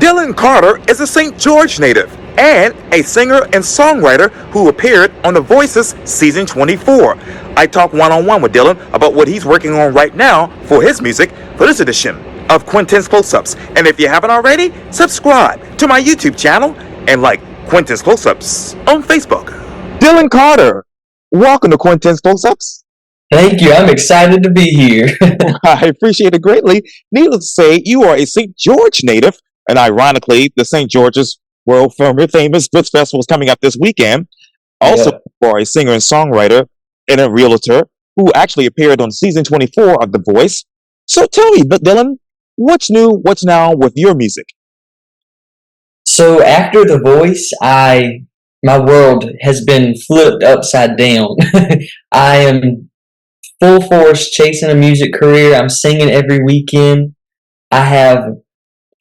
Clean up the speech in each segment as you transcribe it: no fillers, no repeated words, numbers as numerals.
Dylan Carter is a St. George native and a singer and songwriter who appeared on The Voice's season 24. I talk one-on-one with Dylan about what he's working on right now for his music for this edition of Quintin's Close-Ups. And if you haven't already, subscribe to my YouTube channel and like Quintin's Close-Ups on Facebook. Dylan Carter, welcome to Quintin's Close-Ups. Thank you. I'm excited to be here. I appreciate it greatly. Needless to say, you are a St. George native, and ironically, the St. George's World Famous Blues Festival is coming up this weekend. Also, you are a singer and songwriter and a realtor who actually appeared on season 24 of The Voice. So tell me, Dylan, what's new, what's now with your music? So after The Voice, my world has been flipped upside down. I am full force chasing a music career. I'm singing every weekend. I have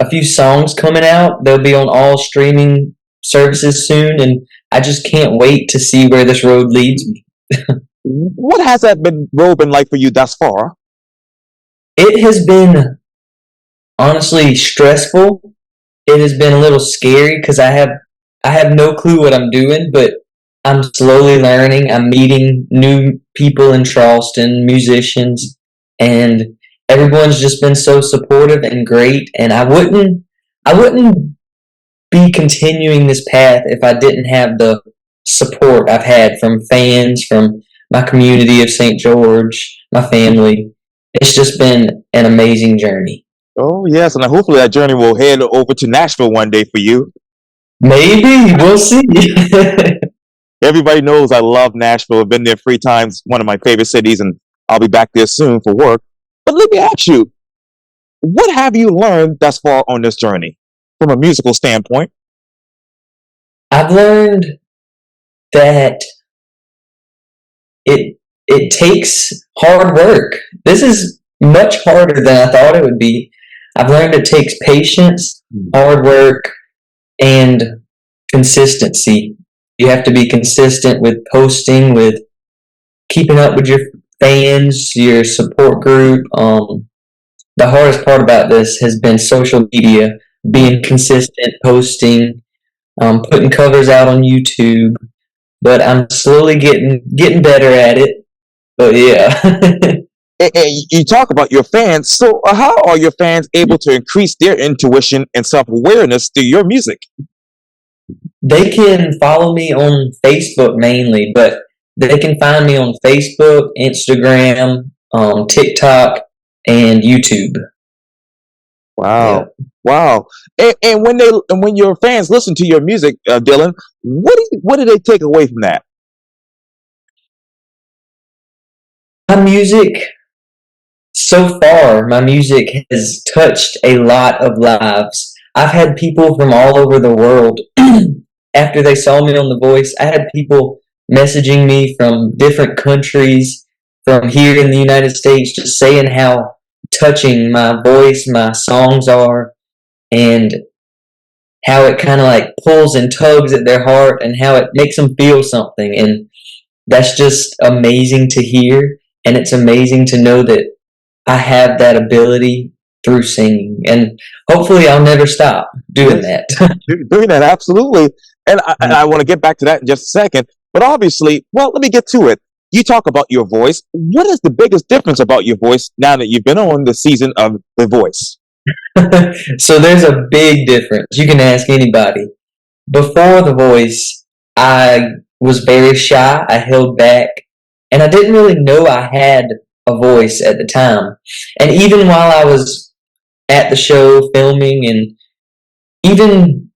a few songs coming out. They'll be on all streaming services soon, and I just can't wait to see where this road leads me. What has that road been like for you thus far? It has been honestly stressful. It has been a little scary because I have no clue what I'm doing, but I'm slowly learning. I'm meeting new people in Charleston, musicians, and everyone's just been so supportive and great. And I wouldn't be continuing this path if I didn't have the support I've had from fans, from my community of St. George, my family. It's just been an amazing journey. Oh, yes, and hopefully that journey will head over to Nashville one day for you. Maybe. We'll see. Everybody knows I love Nashville. I've been there 3 times, one of my favorite cities, and I'll be back there soon for work. But let me ask you, what have you learned thus far on this journey from a musical standpoint? I've learned that it takes hard work. This is much harder than I thought it would be. I've learned it takes patience, hard work, and consistency. You have to be consistent with posting, with keeping up with your fans, your support group. The hardest part about this has been social media, being consistent, posting, putting covers out on YouTube. But I'm slowly getting better at it. But yeah. And you talk about your fans. So how are your fans able to increase their intuition and self-awareness through your music? They can follow me on Facebook mainly, but they can find me on Facebook, Instagram, TikTok, and YouTube. Wow. Yeah. Wow. And when your fans listen to your music, Dylan, what do they take away from that? My music has touched a lot of lives. I've had people from all over the world, after they saw me on The Voice, I had people messaging me from different countries, from here in the United States, just saying how touching my voice, my songs are, and how it kind of like pulls and tugs at their heart and how it makes them feel something. And that's just amazing to hear. And it's amazing to know that I have that ability through singing. And hopefully I'll never stop doing that. Doing that, absolutely. And I want to get back to that in just a second. But obviously, well, let me get to it. You talk about your voice. What is the biggest difference about your voice now that you've been on the season of The Voice? So there's a big difference. You can ask anybody. Before The Voice, I was very shy. I held back. And I didn't really know I had a voice at the time. And even while I was at the show filming, and even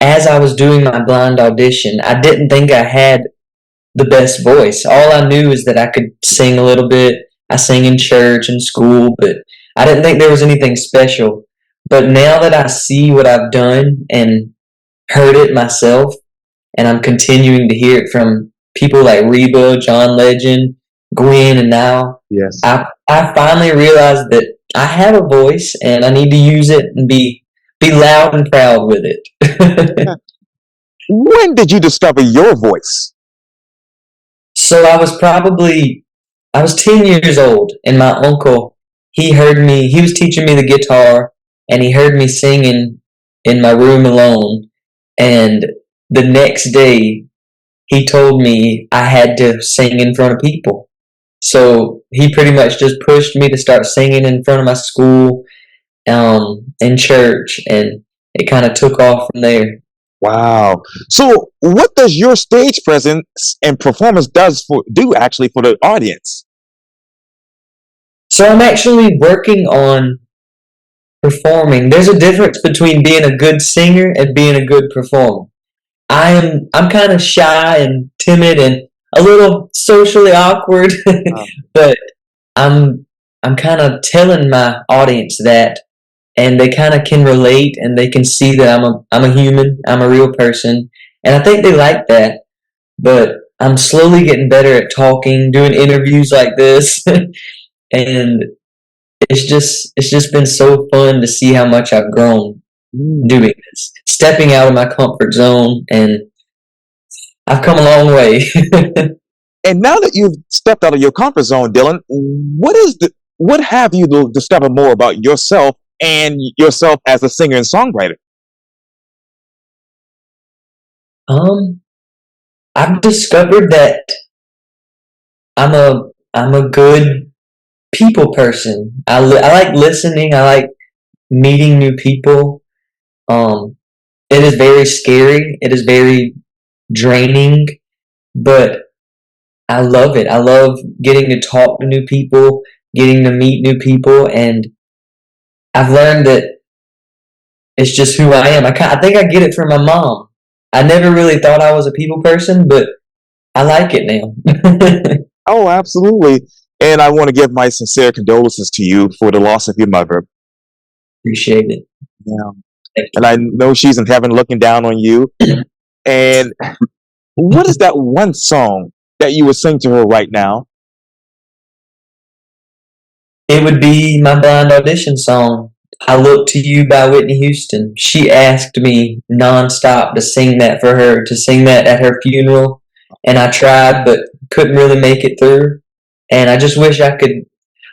as I was doing my blind audition, I didn't think I had the best voice. All I knew is that I could sing a little bit. I sang in church and school, but I didn't think there was anything special. But now that I see what I've done and heard it myself, and I'm continuing to hear it from people like Reba, John Legend, Gwen, and now, yes, I finally realized that I have a voice and I need to use it and be loud and proud with it. When did you discover your voice? So I was 10 years old, and my uncle, he was teaching me the guitar, and he heard me singing in my room alone, and the next day he told me I had to sing in front of people. So he pretty much just pushed me to start singing in front of my school, in church, and it kind of took off from there. Wow. So, what does your stage presence and performance do actually for the audience? So I'm actually working on performing. There's a difference between being a good singer and being a good performer. I'm kind of shy and timid and a little socially awkward, Uh, but I'm I'm kind of telling my audience that, and they kind of can relate and they can see that I'm a human, I'm a real person, and I think they like that. But I'm slowly getting better at talking, doing interviews like this, and it's just been so fun to see how much I've grown mm. doing this, stepping out of my comfort zone, and I've come a long way. And now that you've stepped out of your comfort zone, Dylan, what have you discovered more about yourself and yourself as a singer and songwriter? um, I've discovered that I'm a good people person. I like listening. I like meeting new people. Um, it is very scary. It is very draining, but I love it. I love getting to talk to new people, getting to meet new people, and I've learned that it's just who I am. I think I get it from my mom. I never really thought I was a people person, but I like it now. Oh, absolutely. And I want to give my sincere condolences to you for the loss of your mother. Appreciate it. Yeah. Thank And I know she's in heaven looking down on you. you. And what is that one song that you would sing to her right now? It would be my blind audition song, I Look to You by Whitney Houston. She asked me nonstop to sing that for her, to sing that at her funeral, and I tried but couldn't really make it through. And I just wish I could.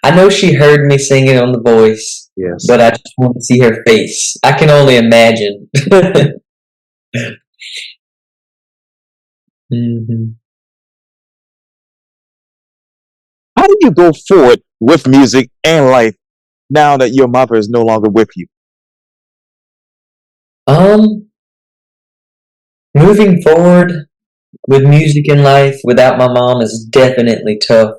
I know she heard me singing on The Voice, Yes. but I just want to see her face. I can only imagine. hmm How do you go forward with music and life now that your mother is no longer with you? Um, Moving forward with music in life without my mom is definitely tough.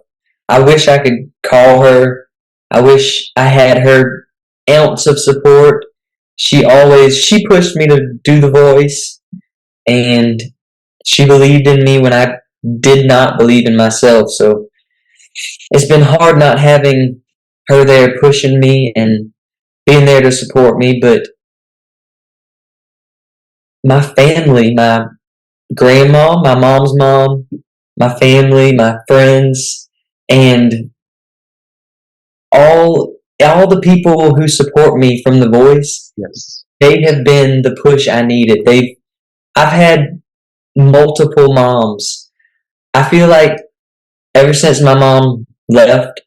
I wish I could call her. I wish I had her ounce of support. She pushed me to do The Voice, and she believed in me when I did not believe in myself. So it's been hard not having her there pushing me and being there to support me. But my family, my grandma, my mom's mom, my family, my friends, and all the people who support me from The Voice, Yes. they have been the push I needed. I've had multiple moms. I feel like ever since my mom left,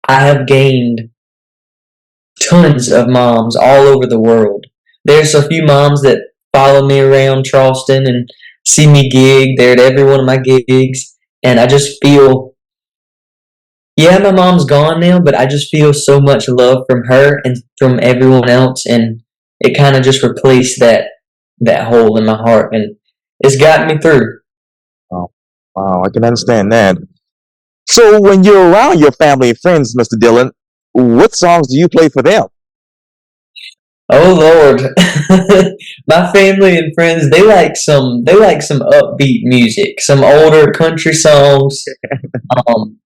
I have gained tons of moms all over the world. There's a few moms that follow me around Charleston and see me gig. They're at every one of my gigs, and I just feel, yeah, my mom's gone now, but I just feel so much love from her and from everyone else, and it kind of just replaced that hole in my heart, and it's gotten me through. Oh, wow, I can understand that. So when you're around your family and friends, Mr. Dillon, what songs do you play for them? Oh Lord, my family and friends they like some upbeat music, some older country songs, um,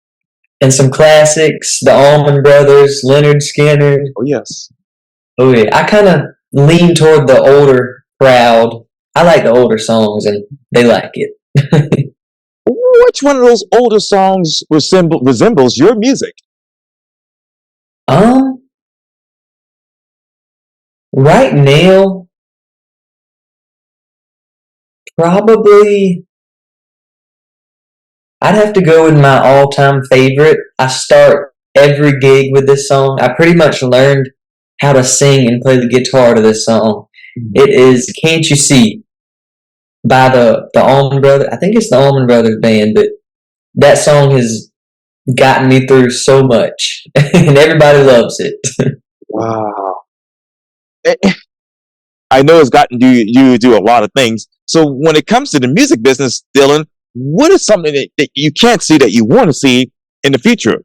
and some classics, the Allman Brothers, Leonard Skinner. Oh, yes. Oh yeah, I kind of lean toward the older crowd. I like the older songs, and they like it. Which one of those older songs resembles your music? um, right now, probably I'd have to go with my all-time favorite. I start every gig with this song. I pretty much learned how to sing and play the guitar to this song. It is "Can't You See" by the Allman Brothers. I think it's the Allman Brothers band, but that song has gotten me through so much, and everybody loves it. Wow. I know it's gotten you to do a lot of things. So when it comes to the music business, Dylan, what is something that you can't see that you want to see in the future?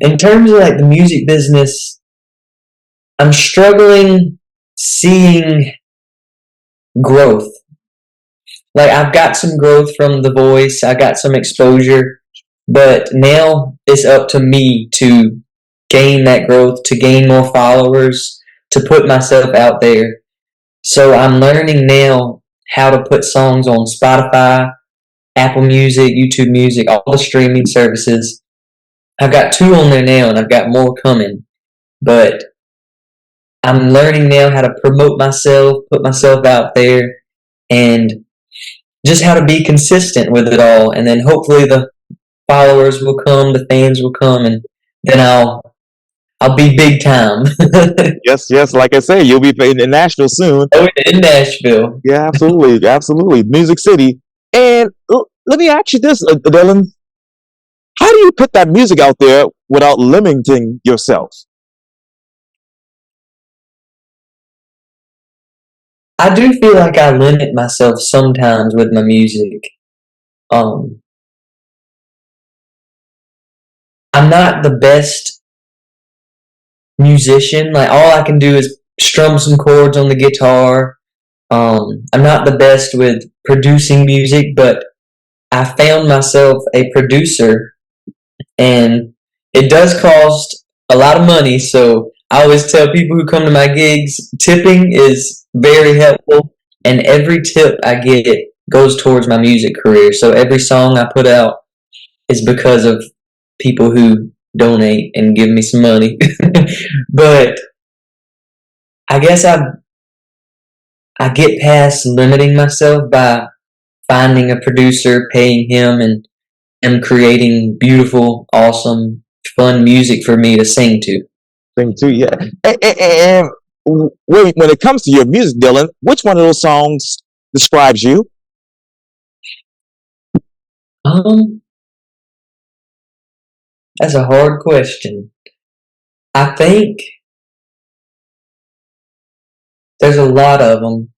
In terms of like the music business, I'm struggling seeing growth. Like I've got some growth from The Voice, I got some exposure, but now it's up to me to gain that growth, to gain more followers, to put myself out there. So I'm learning now how to put songs on Spotify, Apple Music, YouTube Music, all the streaming services. I've got 2 on there now and I've got more coming. But I'm learning now how to promote myself, put myself out there, and just how to be consistent with it all. And then hopefully the followers will come, the fans will come, and then I'll be big time. Yes, yes. Like I say, you'll be in Nashville soon. Oh, in Nashville. Yeah, absolutely, absolutely. Music City. And let me ask you this, Dylan. How do you put that music out there without limiting yourself? I do feel like I limit myself sometimes with my music. Um, I'm not the best musician. Like all I can do is strum some chords on the guitar. I'm not the best with producing music, but I found myself a producer, and it does cost a lot of money. So I always tell people who come to my gigs, tipping is very helpful, and every tip I get goes towards my music career. So every song I put out is because of people who donate and give me some money. But I guess I get past limiting myself by finding a producer, paying him, and him creating beautiful, awesome, fun music for me to sing to. Thing too, yeah. And when it comes to your music, Dylan, which one of those songs describes you? Um, that's a hard question. I think there's a lot of them,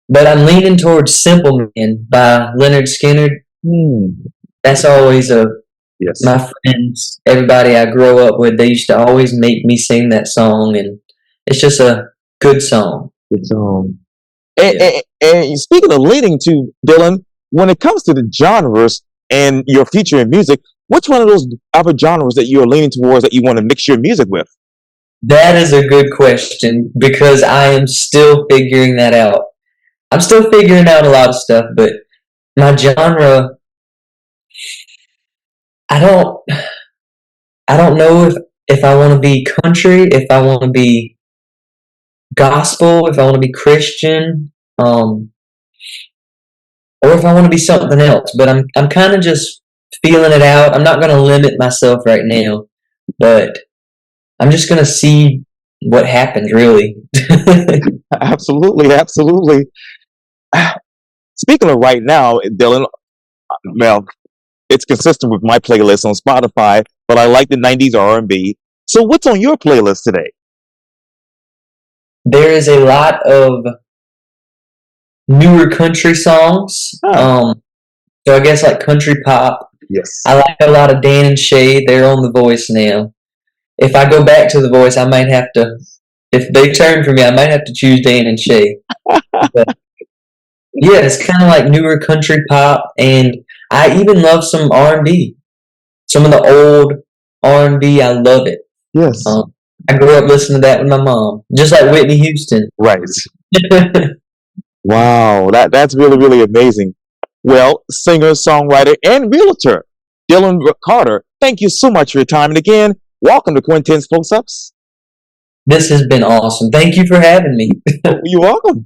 but I'm leaning towards "Simple Man" by Leonard Skinner. Hmm. That's always Yes. my friends, everybody I grow up with, they used to always make me sing that song, and it's just a good song. Good song. Yeah. And speaking of leading to Dylan, when it comes to the genres and your future in music, which one of those other genres that you're leaning towards that you want to mix your music with? That is a good question because I am still figuring that out. I'm still figuring out a lot of stuff, but my genre, I don't, I don't know if I want to be country, if I want to be gospel, if I want to be Christian, or if I want to be something else. But I'm kind of just feeling it out. I'm not going to limit myself right now, but I'm just going to see what happens. Really. Absolutely, absolutely. Speaking of right now, Dylan, well, it's consistent with my playlist on Spotify, but I like the 90s R&B. So what's on your playlist today? There is a lot of newer country songs. Oh. So I guess like country pop. Yes. I like a lot of Dan and Shay. They're on The Voice now. If I go back to The Voice, I might have to. If they turn for me, I might have to choose Dan and Shay. But yeah, it's kind of like newer country pop, and I even love some R&B. Some of the old R&B, I love it. Yes. I grew up listening to that with my mom, just like Whitney Houston. Right. Wow, that's really, really amazing. Well, singer, songwriter, and realtor, Dylan Carter, thank you so much for your time. And again, welcome to Quintin's Close-Ups. This has been awesome. Thank you for having me. You're welcome.